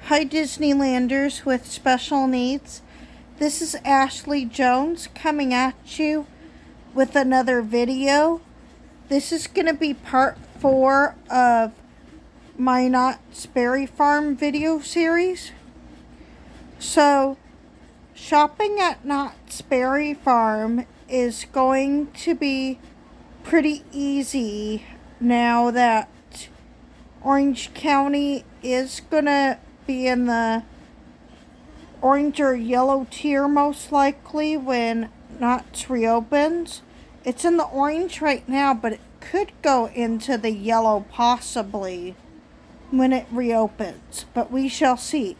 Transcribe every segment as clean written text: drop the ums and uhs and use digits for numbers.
Hi, Disneylanders with special needs. This is Ashley Jones coming at you with another video. This is going to be part 4 of my Knott's Berry Farm video series. So, shopping at Knott's Berry Farm is going to be pretty easy now that Orange County is going to be in the orange or yellow tier most likely when Knott's reopens. It's in the orange right now, but it could go into the yellow possibly when it reopens, but we shall see.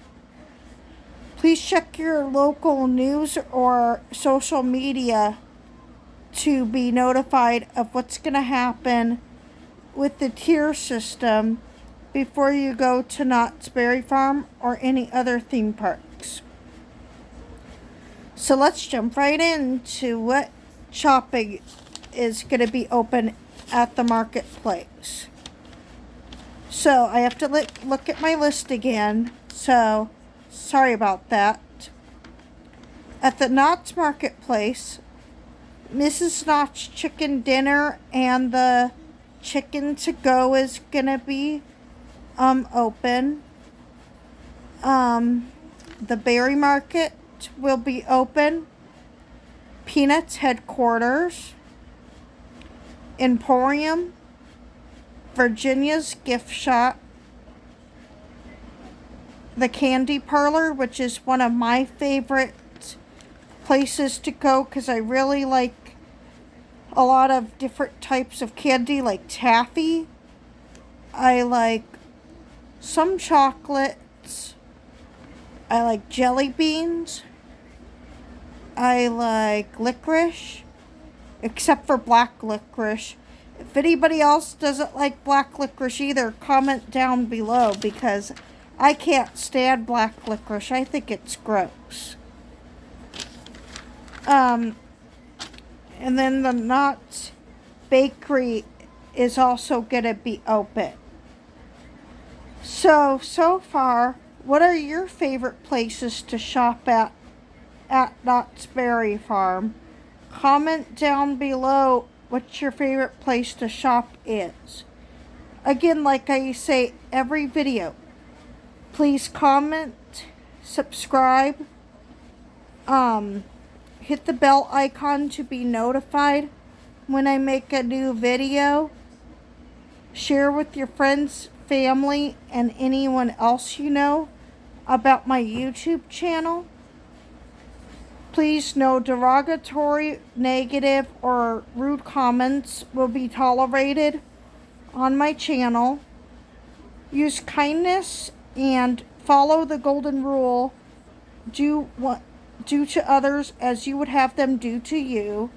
Please check your local news or social media to be notified of what's going to happen with the tier system before you go to Knott's Berry Farm or any other theme parks. So let's jump right into what shopping is going to be open at the marketplace. So I have to look at my list again, so sorry about that. At the Knott's Marketplace, Mrs. Knott's Chicken Dinner and the Chicken to Go is going to be open. The Berry Market will be open. Peanuts Headquarters, Emporium, Virginia's Gift Shop, the Candy Parlor, which is one of my favorite places to go because I really like a lot of different types of candy, like taffy. I like some chocolates. I like jelly beans. I like licorice, except for black licorice. If anybody else doesn't like black licorice either, comment down below because I can't stand black licorice. I think it's gross. And then the Knott's Bakery is also going to be open. So far, what are your favorite places to shop at Knott's Berry Farm? Comment down below what your favorite place to shop is. Again, like I say every video, please comment, subscribe, hit the bell icon to be notified when I make a new video. Share with your friends, family, and anyone else you know about my YouTube channel. Please, no derogatory, negative, or rude comments will be tolerated on my channel. Use kindness and follow the golden rule. Do to others as you would have them do to you.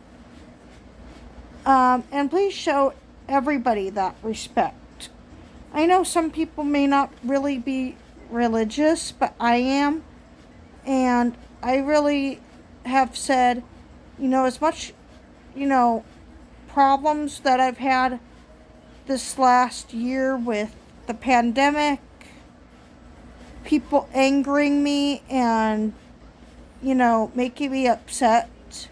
And please show everybody that respect. I know some people may not really be religious, but I am. And I really have said, as much, problems that I've had this last year with the pandemic, people angering me and, making me upset,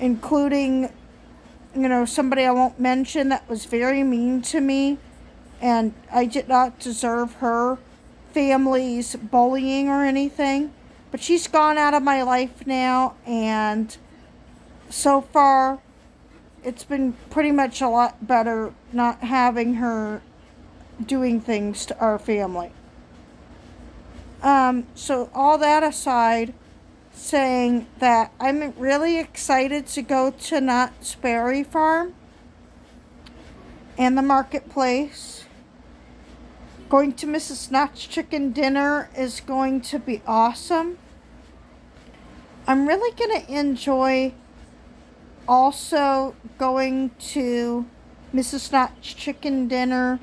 including, somebody I won't mention that was very mean to me, and I did not deserve her family's bullying or anything. But she's gone out of my life now, and so far, it's been pretty much a lot better not having her doing things to our family. So all that aside, saying that I'm really excited to go to Knott's Berry Farm and the marketplace. Going to Mrs. Knott's Chicken Dinner is going to be awesome. I'm really going to enjoy also going to Mrs. Knott's Chicken Dinner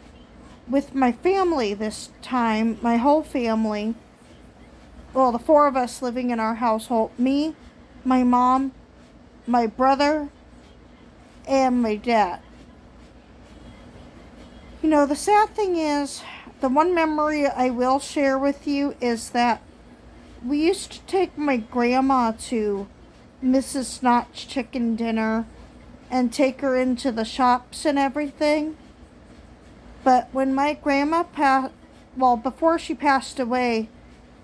with my family this time, my whole family. Well, the 4 of us living in our household. Me, my mom, my brother, and my dad. The sad thing is, the one memory I will share with you is that we used to take my grandma to Mrs. Snotch Chicken Dinner and take her into the shops and everything. But when my grandma before she passed away,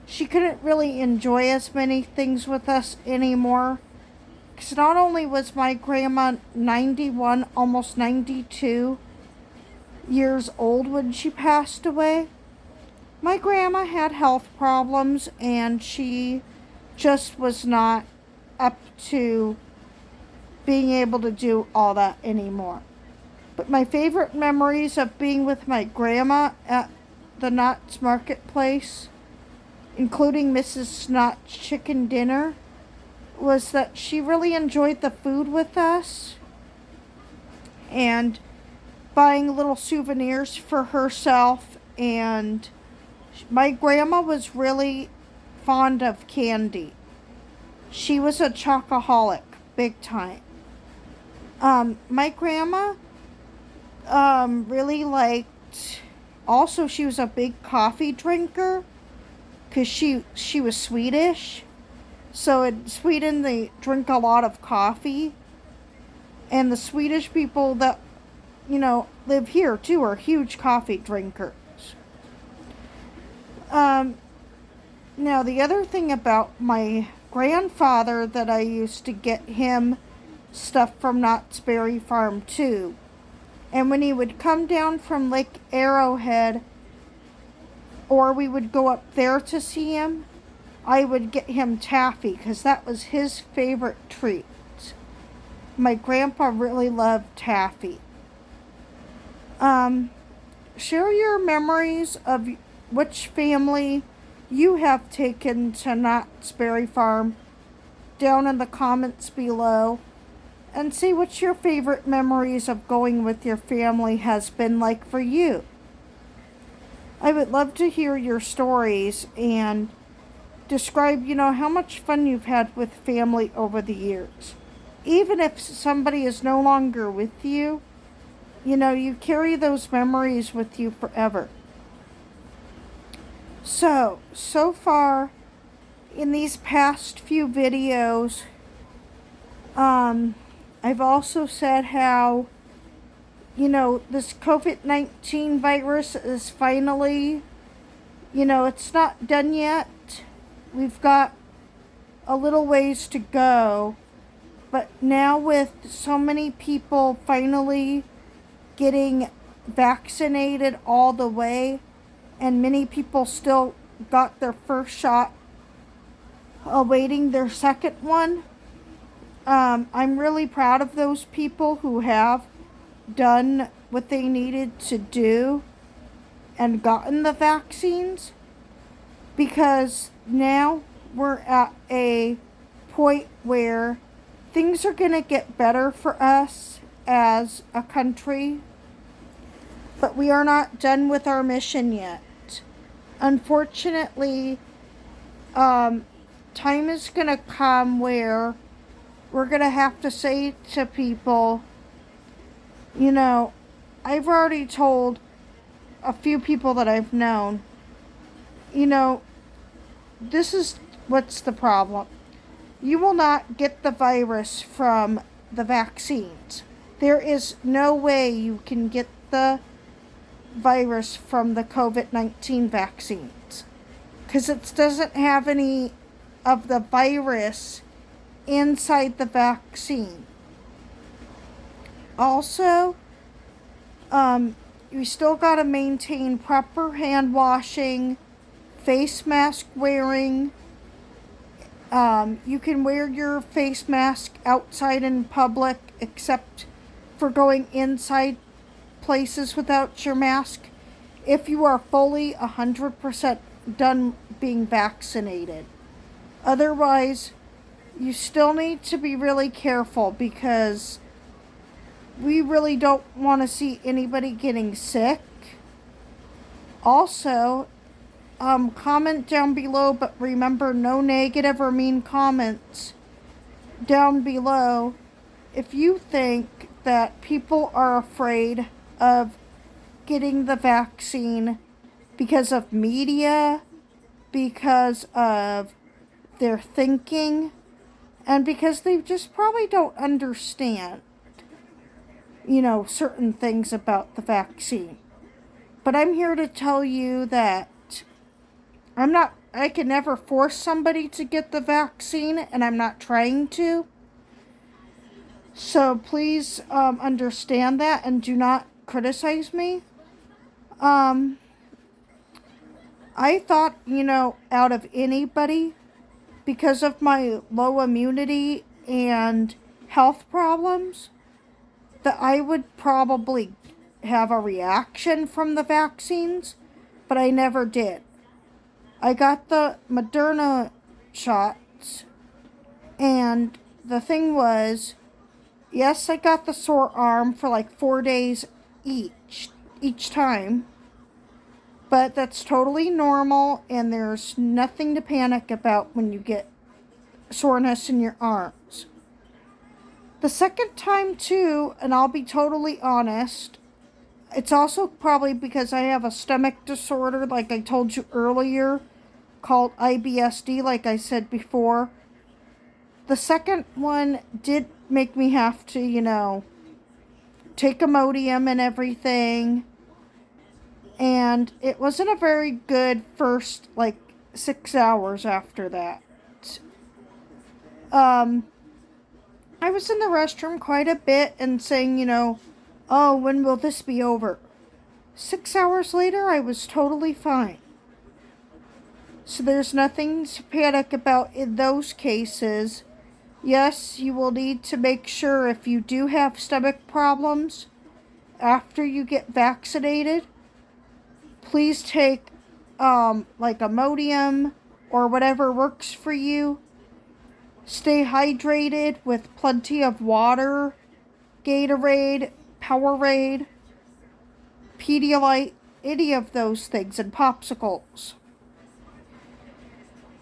she couldn't really enjoy as many things with us anymore. Because not only was my grandma 91, almost 92 years old when she passed away, my grandma had health problems and she just was not up to being able to do all that anymore. But my favorite memories of being with my grandma at the Knott's Marketplace, including Mrs. Snotch Chicken Dinner, was that she really enjoyed the food with us and buying little souvenirs for herself. And my grandma was really fond of candy. She was a chocoholic, big time. My grandma really liked, also she was a big coffee drinker because she was Swedish. So in Sweden they drink a lot of coffee, and the Swedish people that live here too are huge coffee drinkers. Now the other thing about my grandfather that I used to get him stuff from Knott's Berry Farm too. And when he would come down from Lake Arrowhead, or we would go up there to see him, I would get him taffy because that was his favorite treat. My grandpa really loved taffy. Share your memories of which family you have taken to Knott's Berry Farm down in the comments below, and see what your favorite memories of going with your family has been like for you. I would love to hear your stories and describe, how much fun you've had with family over the years. Even if somebody is no longer with you, you carry those memories with you forever. So far in these past few videos, I've also said how, this COVID-19 virus is finally, it's not done yet. We've got a little ways to go. But now with so many people finally getting vaccinated all the way, and many people still got their first shot, awaiting their second one, I'm really proud of those people who have done what they needed to do and gotten the vaccines, because now we're at a point where things are going to get better for us as a country, but we are not done with our mission yet. Unfortunately, time is going to come where we're going to have to say to people, I've already told a few people that I've known, this is what's the problem. You will not get the virus from the vaccines. There is no way you can get the virus from the COVID-19 vaccines, because it doesn't have any of the virus inside the vaccine. Also, you still got to maintain proper hand washing, face mask wearing. You can wear your face mask outside in public, except for going inside places without your mask, if you are fully 100% done being vaccinated. Otherwise, you still need to be really careful, because we really don't want to see anybody getting sick. Also, comment down below, but remember, no negative or mean comments down below if you think that people are afraid of getting the vaccine because of media, because of their thinking, and because they just probably don't understand, certain things about the vaccine. But I'm here to tell you that I can never force somebody to get the vaccine, and I'm not trying to. So please understand that and do not criticize me. I thought, out of anybody, because of my low immunity and health problems, that I would probably have a reaction from the vaccines, but I never did. I got the Moderna shots, and the thing was, yes, I got the sore arm for like 4 days each time, but that's totally normal, and there's nothing to panic about when you get soreness in your arms. The second time too, and I'll be totally honest, it's also probably because I have a stomach disorder, like I told you earlier, called IBSD, like I said before. The second one did make me have to, take Imodium and everything. And it wasn't a very good first, 6 hours after that. I was in the restroom quite a bit and saying, oh, when will this be over? 6 hours later, I was totally fine. So there's nothing to panic about in those cases. Yes, you will need to make sure if you do have stomach problems after you get vaccinated, please take Imodium or whatever works for you. Stay hydrated with plenty of water, Gatorade, Powerade, Pedialyte, any of those things, and popsicles.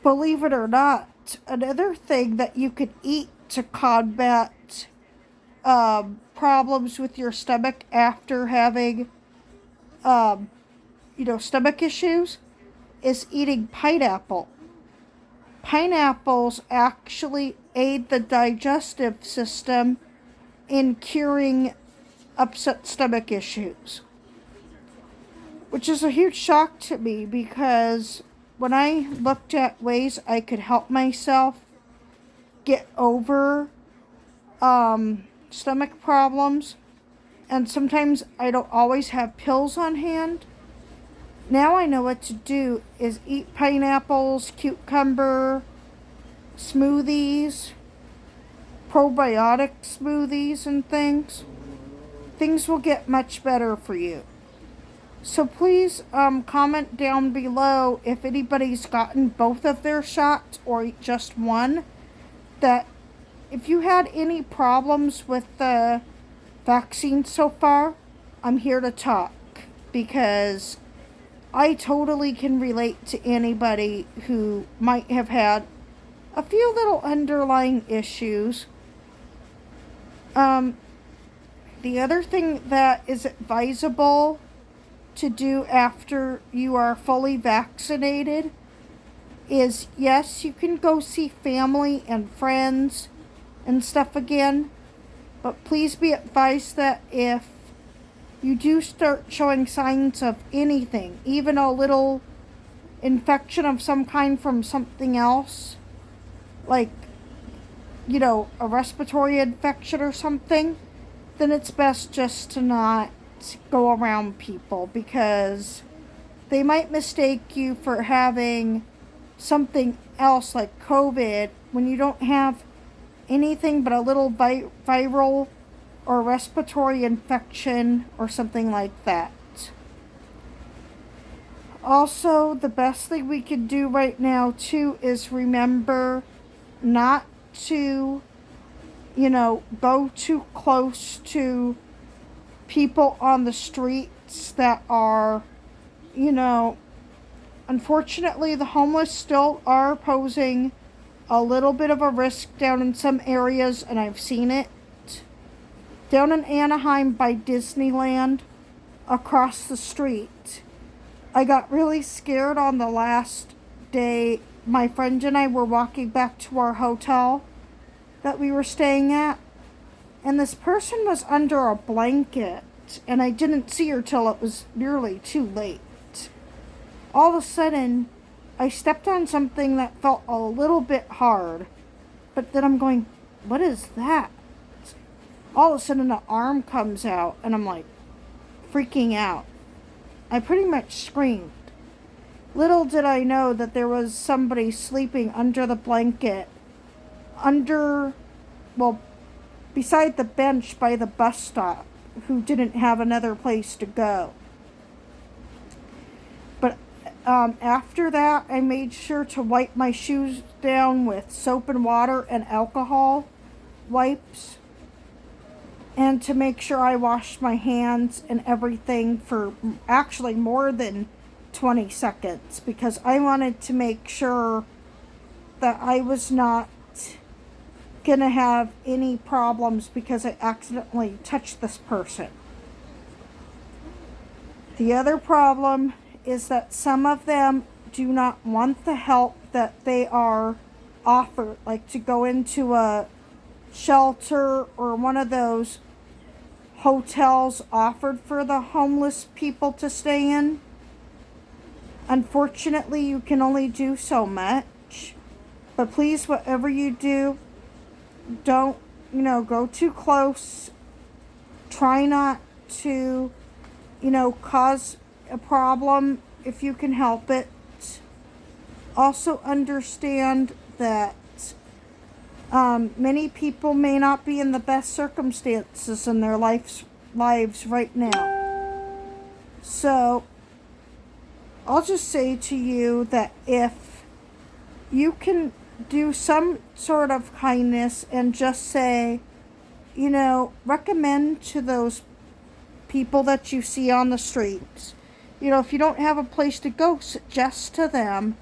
Believe it or not, another thing that you could eat to combat problems with your stomach after having, stomach issues is eating pineapple. Pineapples actually aid the digestive system in curing upset stomach issues, which is a huge shock to me because when I looked at ways I could help myself get over stomach problems, and sometimes I don't always have pills on hand, now I know what to do is eat pineapples, cucumber, smoothies, probiotic smoothies and things. Things will get much better for you. So please comment down below if anybody's gotten both of their shots or just one. That if you had any problems with the vaccine so far, I'm here to talk, because I totally can relate to anybody who might have had a few little underlying issues. The other thing that is advisable to do after you are fully vaccinated is, yes, you can go see family and friends and stuff again, but please be advised that if you do start showing signs of anything, even a little infection of some kind from something else, like, a respiratory infection or something, then it's best just to not go around people, because they might mistake you for having something else like COVID when you don't have anything but a little viral or respiratory infection or something like that. Also, the best thing we can do right now too is remember not to, go too close to people on the streets that are, unfortunately the homeless still are posing a little bit of a risk down in some areas, and I've seen it. Down in Anaheim by Disneyland, across the street, I got really scared on the last day. My friend and I were walking back to our hotel that we were staying at, and this person was under a blanket, and I didn't see her till it was nearly too late. All of a sudden, I stepped on something that felt a little bit hard, but then I'm going, what is that? All of a sudden, an arm comes out, and I'm like, freaking out. I pretty much screamed. Little did I know that there was somebody sleeping under the blanket, beside the bench by the bus stop, who didn't have another place to go. But after that, I made sure to wipe my shoes down with soap and water and alcohol wipes, and to make sure I washed my hands and everything for actually more than 20 seconds, because I wanted to make sure that I was not gonna have any problems because I accidentally touched this person. The other problem is that some of them do not want the help that they are offered, like to go into a shelter or one of those hotels offered for the homeless people to stay in. Unfortunately, you can only do so much. But please, whatever you do, don't, go too close. Try not to, cause a problem if you can help it. Also understand that many people may not be in the best circumstances in their lives right now. So I'll just say to you that if you can do some sort of kindness and just say, recommend to those people that you see on the streets. If you don't have a place to go, suggest to them.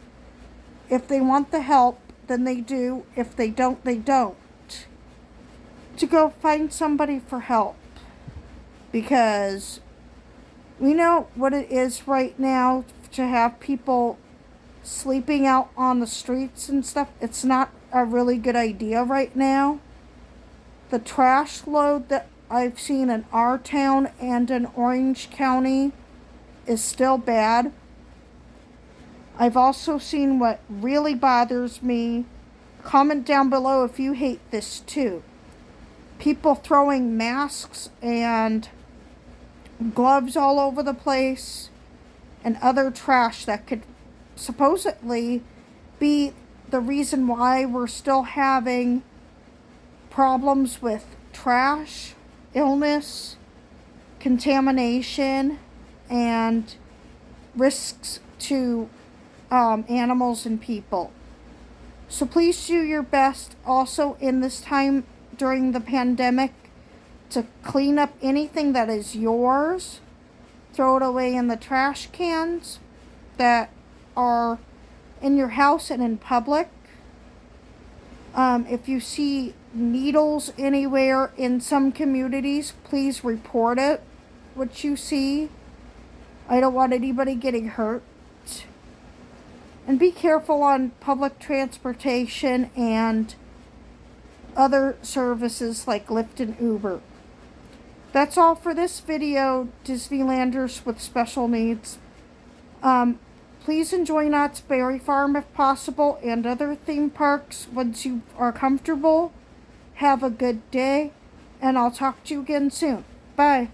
If they want the help, then they do. If they don't, they don't. To go find somebody for help. Because we know what it is right now to have people sleeping out on the streets and stuff. It's not a really good idea right now. The trash load that I've seen in our town and in Orange County is still bad. I've also seen what really bothers me. Comment down below if you hate this too. People throwing masks and gloves all over the place and other trash that could supposedly be the reason why we're still having problems with trash, illness, contamination, and risks to animals and people. So please do your best also in this time during the pandemic to clean up anything that is yours. Throw it away in the trash cans that are in your house and in public. If you see needles anywhere in some communities, please report it, what you see. I don't want anybody getting hurt. And be careful on public transportation and other services like Lyft and Uber. That's all for this video, Disneylanders with special needs. Please enjoy Knott's Berry Farm if possible, and other theme parks once you are comfortable. Have a good day, and I'll talk to you again soon. Bye.